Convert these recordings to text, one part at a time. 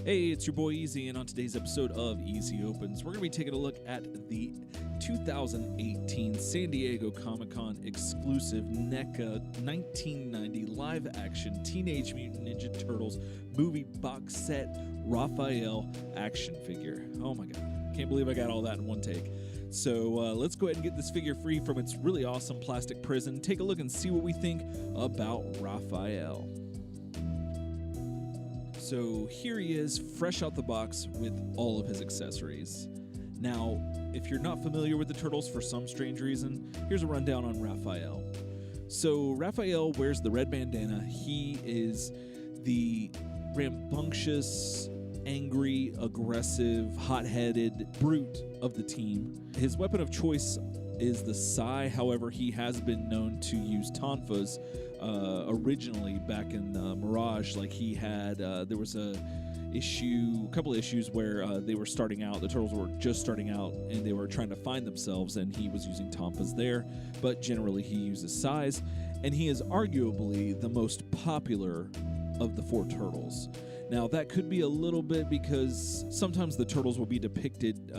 Hey, it's your boy Easy, and on today's episode of Easy Opens, we're going to be taking a look at the 2018 San Diego Comic-Con exclusive NECA 1990 live-action Teenage Mutant Ninja Turtles movie box set Raphael action figure. Oh my god, can't believe I got all that in one take. So let's go ahead and get this figure free from its really awesome plastic prison, take a look and see what we think about Raphael. So here he is, fresh out the box with all of his accessories. Now, if you're not familiar with the Turtles for some strange reason, here's a rundown on Raphael. So Raphael wears the red bandana. He is the rambunctious, angry, aggressive, hot-headed brute of the team. His weapon of choice is the sai. However, he has been known to use tonfas originally back in Mirage. Like he had, there was a couple of issues where they were starting out, the Turtles were just starting out, and they were trying to find themselves, and he was using tonfas there, but generally he uses sais, and he is arguably the most popular of the four Turtles. Now, that could be a little bit because sometimes the Turtles will be depicted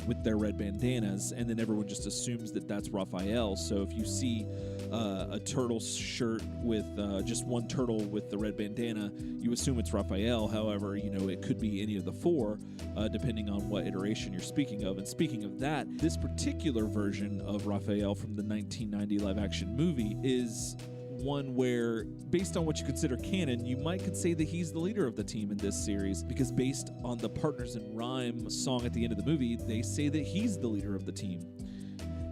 with their red bandanas, and then everyone just assumes that that's Raphael. So if you see a turtle shirt with just one turtle with the red bandana, you assume it's Raphael. However, you know, it could be any of the four, depending on what iteration you're speaking of. And speaking of that, this particular version of Raphael from the 1990 live-action movie is one where, based on what you consider canon, you might could say that he's the leader of the team in this series, because based on the Partners in Rhyme song at the end of the movie, they say that he's the leader of the team.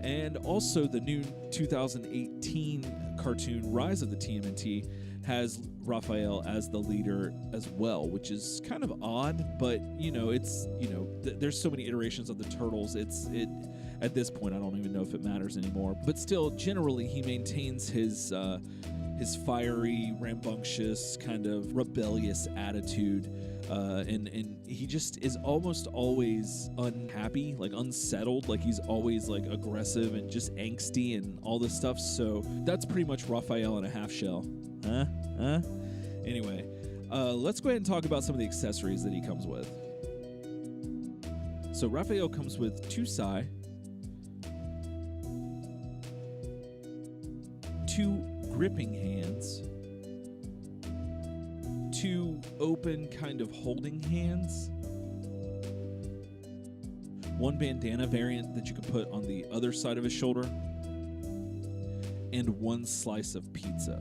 And also the new 2018 cartoon Rise of the TMNT has Raphael as the leader as well, which is kind of odd, but there's so many iterations of the Turtles, at this point, I don't even know if it matters anymore. But still, generally, he maintains his fiery, rambunctious, kind of rebellious attitude, and he just is almost always unhappy, like unsettled, like he's always like aggressive and just angsty and all this stuff. So that's pretty much Raphael in a half shell. Anyway, let's go ahead and talk about some of the accessories that he comes with. So Raphael comes with two sai, two gripping hands, two open kind of holding hands, one bandana variant that you can put on the other side of his shoulder, and one slice of pizza.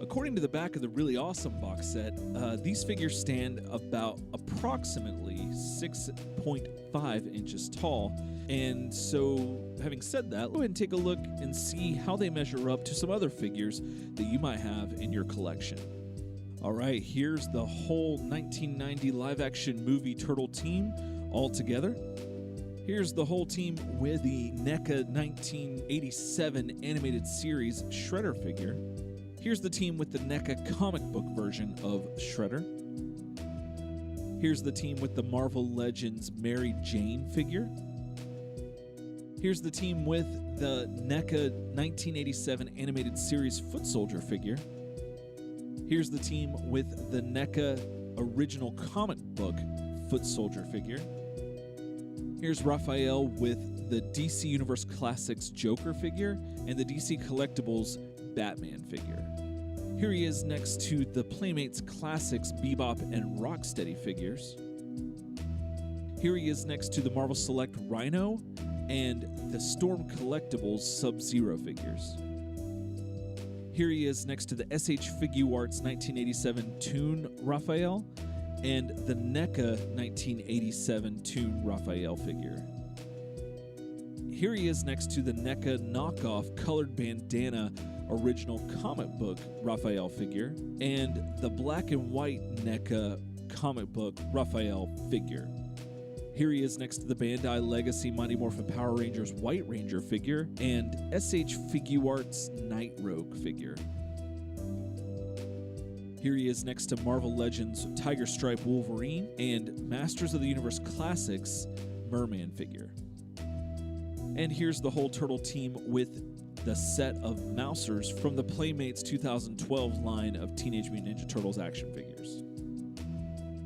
According to the back of the really awesome box set, these figures stand about approximately 6.5 inches tall. And so, having said that, go ahead and take a look and see how they measure up to some other figures that you might have in your collection. All right, here's the whole 1990 live-action movie Turtle team all together. Here's the whole team with the NECA 1987 animated series Shredder figure. Here's the team with the NECA comic book version of Shredder. Here's the team with the Marvel Legends Mary Jane figure. Here's the team with the NECA 1987 animated series Foot Soldier figure. Here's the team with the NECA original comic book Foot Soldier figure. Here's Raphael with the DC Universe Classics Joker figure and the DC Collectibles Batman figure. Here he is next to the Playmates Classics Bebop and Rocksteady figures. Here he is next to the Marvel Select Rhino and the Storm Collectibles Sub-Zero figures. Here he is next to the SH Figuarts 1987 Toon Raphael and the NECA 1987 Toon Raphael figure. Here he is next to the NECA knockoff colored bandana original comic book Raphael figure and the black and white NECA comic book Raphael figure. Here he is next to the Bandai Legacy Mighty Morphin Power Rangers White Ranger figure and SH Figuarts Night Rogue figure. Here he is next to Marvel Legends Tiger Stripe Wolverine and Masters of the Universe Classics Merman figure. And here's the whole Turtle team with the set of Mousers from the Playmates 2012 line of Teenage Mutant Ninja Turtles action figures.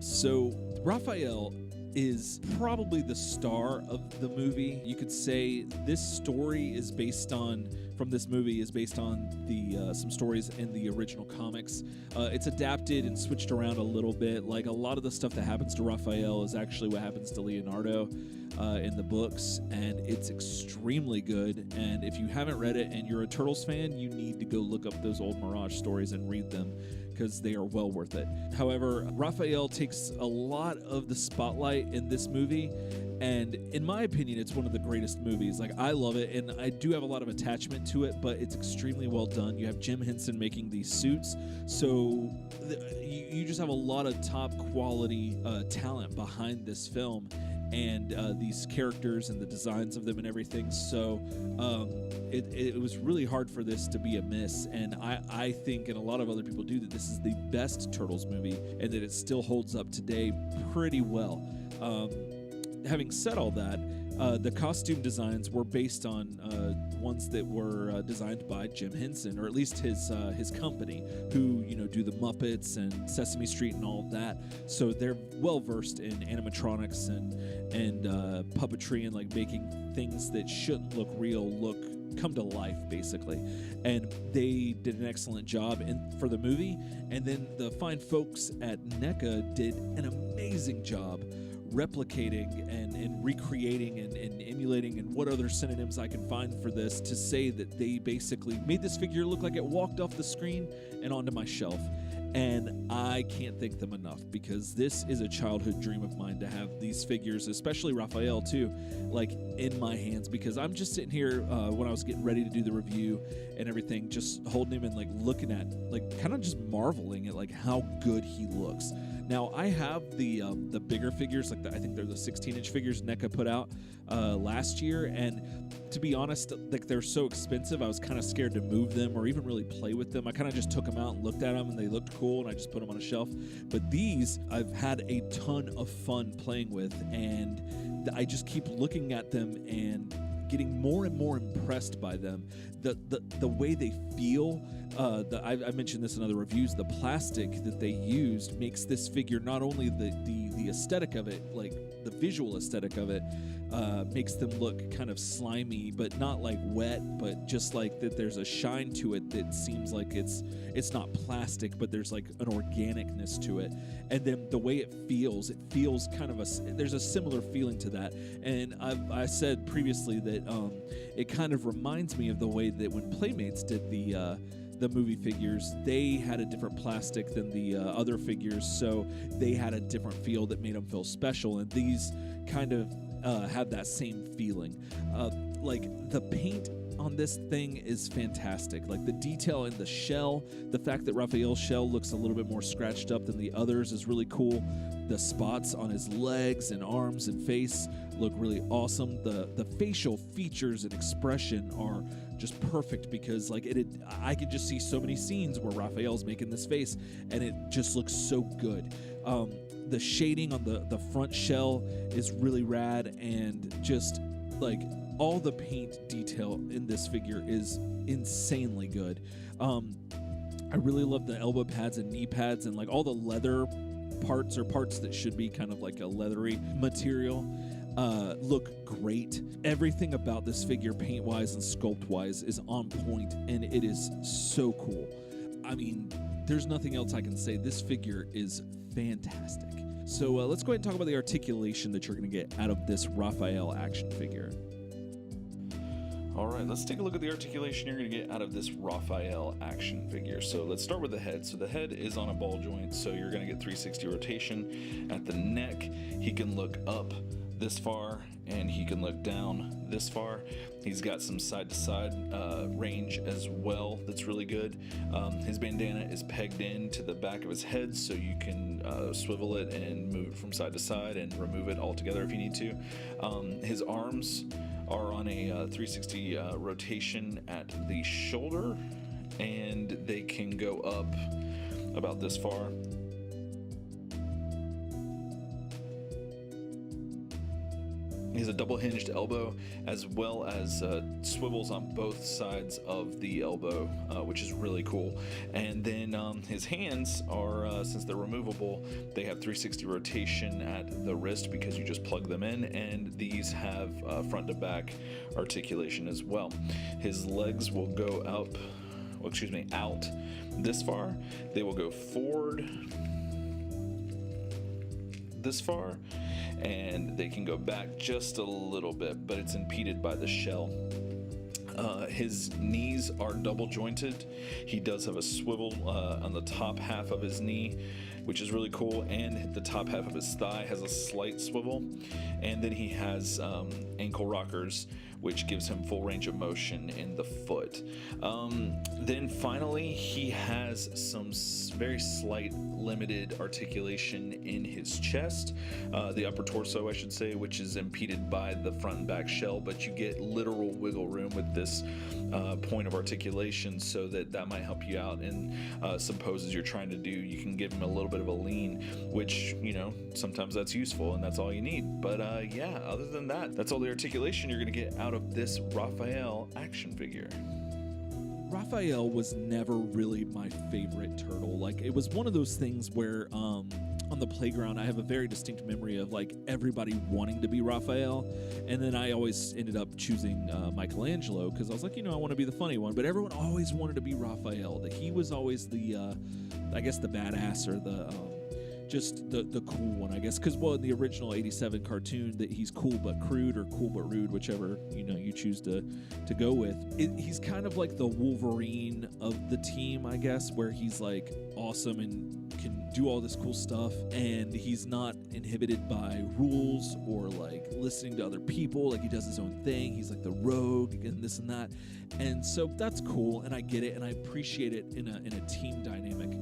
So Raphael is probably the star of the movie. You could say this story is based on, from this movie, is based on the some stories in the original comics. It's adapted and switched around a little bit. Like a lot of the stuff that happens to Raphael is actually what happens to Leonardo in the books, and it's extremely good. And if you haven't read it and you're a Turtles fan, you need to go look up those old Mirage stories and read them, because they are well worth it. However, Raphael takes a lot of the spotlight in this movie, and in my opinion, it's one of the greatest movies. Like, I love it, and I do have a lot of attachment to it, but it's extremely well done. You have Jim Henson making these suits, so you just have a lot of top quality talent behind this film, and these characters and the designs of them and everything. So it was really hard for this to be a miss, and I think, and a lot of other people do, that this is the best Turtles movie and that it still holds up today pretty well. Having said all that, the costume designs were based on ones that were designed by Jim Henson, or at least his company, who do the Muppets and Sesame Street and all of that. So they're well versed in animatronics and puppetry, and like making things that shouldn't look real come to life, basically. And they did an excellent job for the movie. And then the fine folks at NECA did an amazing job replicating and recreating and emulating, and what other synonyms I can find for this to say that they basically made this figure look like it walked off the screen and onto my shelf. And I can't thank them enough, because this is a childhood dream of mine to have these figures, especially Raphael too, like in my hands, because I'm just sitting here when I was getting ready to do the review and everything, just holding him and like looking at, like kind of just marveling at like how good he looks. Now, I have the bigger figures, like I think they're the 16-inch figures NECA put out last year, and to be honest, like they're so expensive, I was kind of scared to move them or even really play with them. I kind of just took them out and looked at them, and they looked cool, and I just put them on a shelf. But these, I've had a ton of fun playing with, and I just keep looking at them and getting more and more impressed by them. The way they feel, I mentioned this in other reviews, the plastic that they used makes this figure, not only the aesthetic of it, like the visual aesthetic of it, makes them look kind of slimy, but not like wet, but just like that there's a shine to it that seems like it's not plastic, but there's like an organicness to it. And then the way it feels kind of there's a similar feeling to that. And I said previously that it kind of reminds me of the way that when Playmates did the movie figures, they had a different plastic than the other figures, so they had a different feel that made them feel special, and these kind of have that same feeling. Like the paint on this thing is fantastic. Like the detail in the shell, the fact that Raphael's shell looks a little bit more scratched up than the others is really cool. The spots on his legs and arms and face look really awesome. The facial features and expression are just perfect, because like I could just see so many scenes where Raphael's making this face and it just looks so good. The shading on the front shell is really rad, and just like all the paint detail in this figure is insanely good. I really love the elbow pads and knee pads, and like all the leather parts, or parts that should be kind of like a leathery material, look great. Everything about this figure, paint-wise and sculpt-wise, is on point, and it is so cool. I mean, there's nothing else I can say. This figure is fantastic. So let's go ahead and talk about the articulation that you're going to get out of this Raphael action figure. All right, let's take a look at the articulation you're going to get out of this Raphael action figure. So let's start with the head. So the head is on a ball joint, so you're going to get 360 rotation. At the neck, he can look up this far, and he can look down this far. He's got some side-to-side range as well that's really good. His bandana is pegged in to the back of his head, so you can swivel it and move it from side to side and remove it altogether if you need to. His arms are on a 360 rotation at the shoulder, and they can go up about this far. He has a double hinged elbow, as well as swivels on both sides of the elbow, which is really cool. And then his hands are, since they're removable, they have 360 rotation at the wrist because you just plug them in, and these have front to back articulation as well. His legs will go out this far. They will go forward this far, and they can go back just a little bit, but it's impeded by the shell. His knees are double jointed. He does have a swivel on the top half of his knee, which is really cool, and the top half of his thigh has a slight swivel. And then he has ankle rockers, which gives him full range of motion in the foot. Then finally, he has some very slight limited articulation in his chest, the upper torso, I should say, which is impeded by the front and back shell, but you get literal wiggle room with this point of articulation, so that might help you out in some poses you're trying to do. You can give him a little bit of a lean, which, sometimes that's useful and that's all you need. But yeah, other than that, that's all the articulation you're going to get out of this Raphael action figure. Raphael was never really my favorite turtle. Like, it was one of those things where on the playground I have a very distinct memory of like everybody wanting to be Raphael, and then I always ended up choosing Michelangelo because I was like, I want to be the funny one, but everyone always wanted to be Raphael. That he was always the I guess the badass, or the just the cool one, I guess, because in the original 87 cartoon that he's cool but crude, or cool but rude, whichever you choose to go with. He's kind of like the Wolverine of the team, I guess, where he's like awesome and can do all this cool stuff, and he's not inhibited by rules or like listening to other people. Like, he does his own thing. He's like the rogue and this and that, and so that's cool, and I get it, and I appreciate it in a team dynamic,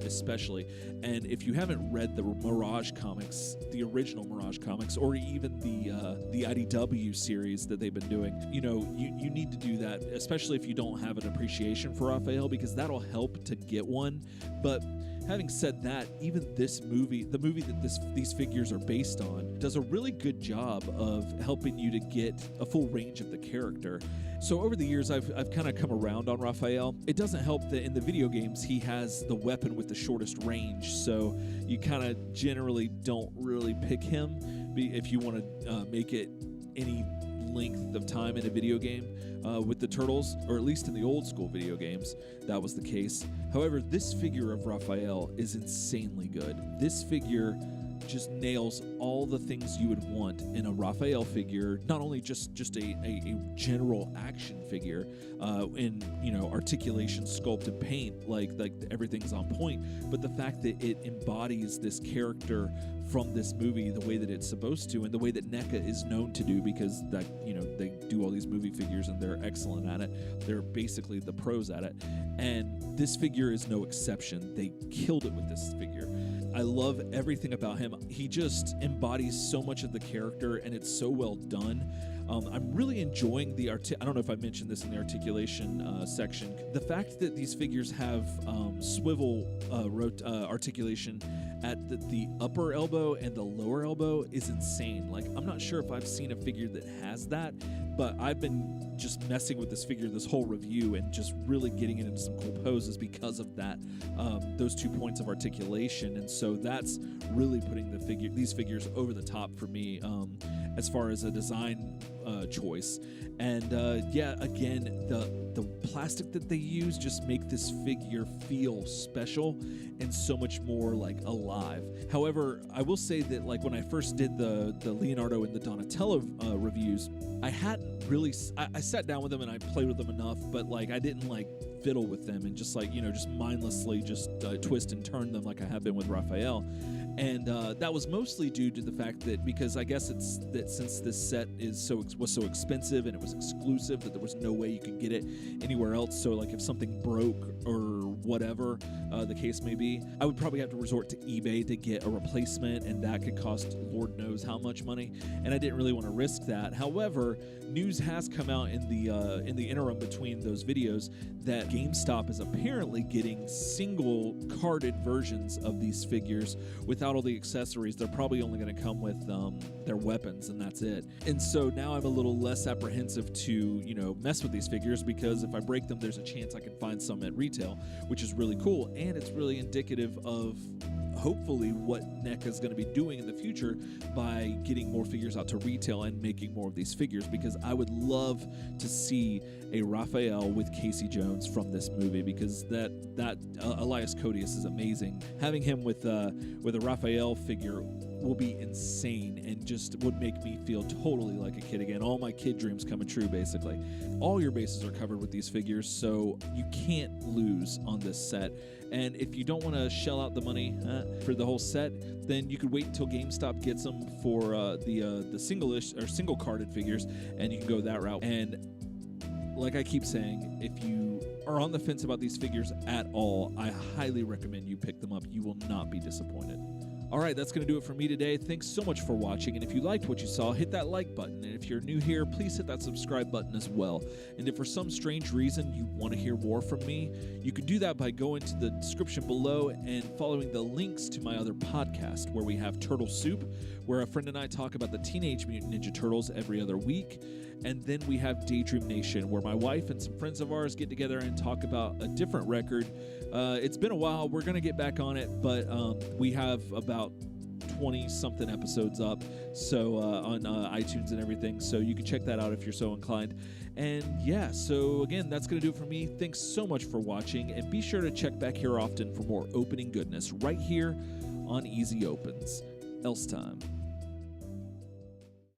especially. And if you haven't read the Mirage comics, the original Mirage comics, or even the IDW series that they've been doing, you need to do that, especially if you don't have an appreciation for Raphael, because that'll help to get one. But having said that, even this movie, the movie that these figures are based on, does a really good job of helping you to get a full range of the character. So over the years, I've kind of come around on Raphael. It doesn't help that in the video games, he has the weapon with the shortest range, so you kind of generally don't really pick him if you want to make it any length of time in a video game with the turtles, or at least in the old school video games, that was the case. However, this figure of Raphael is insanely good. This figure just nails all the things you would want in a Raphael figure, not only just a general action figure in articulation, sculpt, and paint, like everything's on point, but the fact that it embodies this character from this movie the way that it's supposed to, and the way that NECA is known to do, because that they do all these movie figures and they're excellent at it. They're basically the pros at it, and this figure is no exception. They killed it with this figure. I love everything about him. He just embodies so much of the character, and it's so well done. I'm really enjoying the I don't know if I mentioned this in the articulation section. The fact that these figures have swivel articulation at the upper elbow and the lower elbow is insane. Like, I'm not sure if I've seen a figure that has that, but I've been just messing with this figure this whole review and just really getting it into some cool poses because of that, those 2 points of articulation. And so that's really putting these figures over the top for me as far as a design choice. And again, the plastic that they use just make this figure feel special and so much more like alive. However, I will say that, like, when I first did the Leonardo and the Donatello reviews, I hadn't really I sat down with them and I played with them enough, but like I didn't like fiddle with them and just like just mindlessly just twist and turn them like I have been with Raphael. And that was mostly due to the fact that, because I guess it's that since this set was so expensive and it was exclusive, that there was no way you could get it anywhere else. So like if something broke or whatever the case may be, I would probably have to resort to eBay to get a replacement, and that could cost Lord knows how much money, and I didn't really want to risk that. However, New news has come out in the interim between those videos that GameStop is apparently getting single carded versions of these figures without all the accessories. They're probably only going to come with their weapons, and that's it. And so now I'm a little less apprehensive to mess with these figures, because if I break them, there's a chance I can find some at retail, which is really cool, and it's really indicative of hopefully what NECA is going to be doing in the future by getting more figures out to retail and making more of these figures, because I would love to see a Raphael with Casey Jones from this movie, because that Elias Codius is amazing. Having him with a Raphael figure will be insane and just would make me feel totally like a kid again. All my kid dreams coming true, basically. All your bases are covered with these figures, so you can't lose on this set. And if you don't want to shell out the money for the whole set, then you could wait until GameStop gets them for the single carded figures, and you can go that route. And like I keep saying, if you are on the fence about these figures at all, I highly recommend you pick them up. You will not be disappointed. All right, that's going to do it for me today. Thanks so much for watching, and if you liked what you saw, hit that like button, and if you're new here, please hit that subscribe button as well. And if for some strange reason you want to hear more from me, you can do that by going to the description below and following the links to my other podcast, where we have Turtle Soup, where a friend and I talk about the Teenage Mutant Ninja Turtles every other week. And then we have Daydream Nation, where my wife and some friends of ours get together and talk about a different record. It's been a while. We're going to get back on it, but we have about 20-something episodes up on iTunes and everything, so you can check that out if you're so inclined. And yeah, so again, that's going to do it for me. Thanks so much for watching, and be sure to check back here often for more opening goodness right here on Easy Opens. Else time.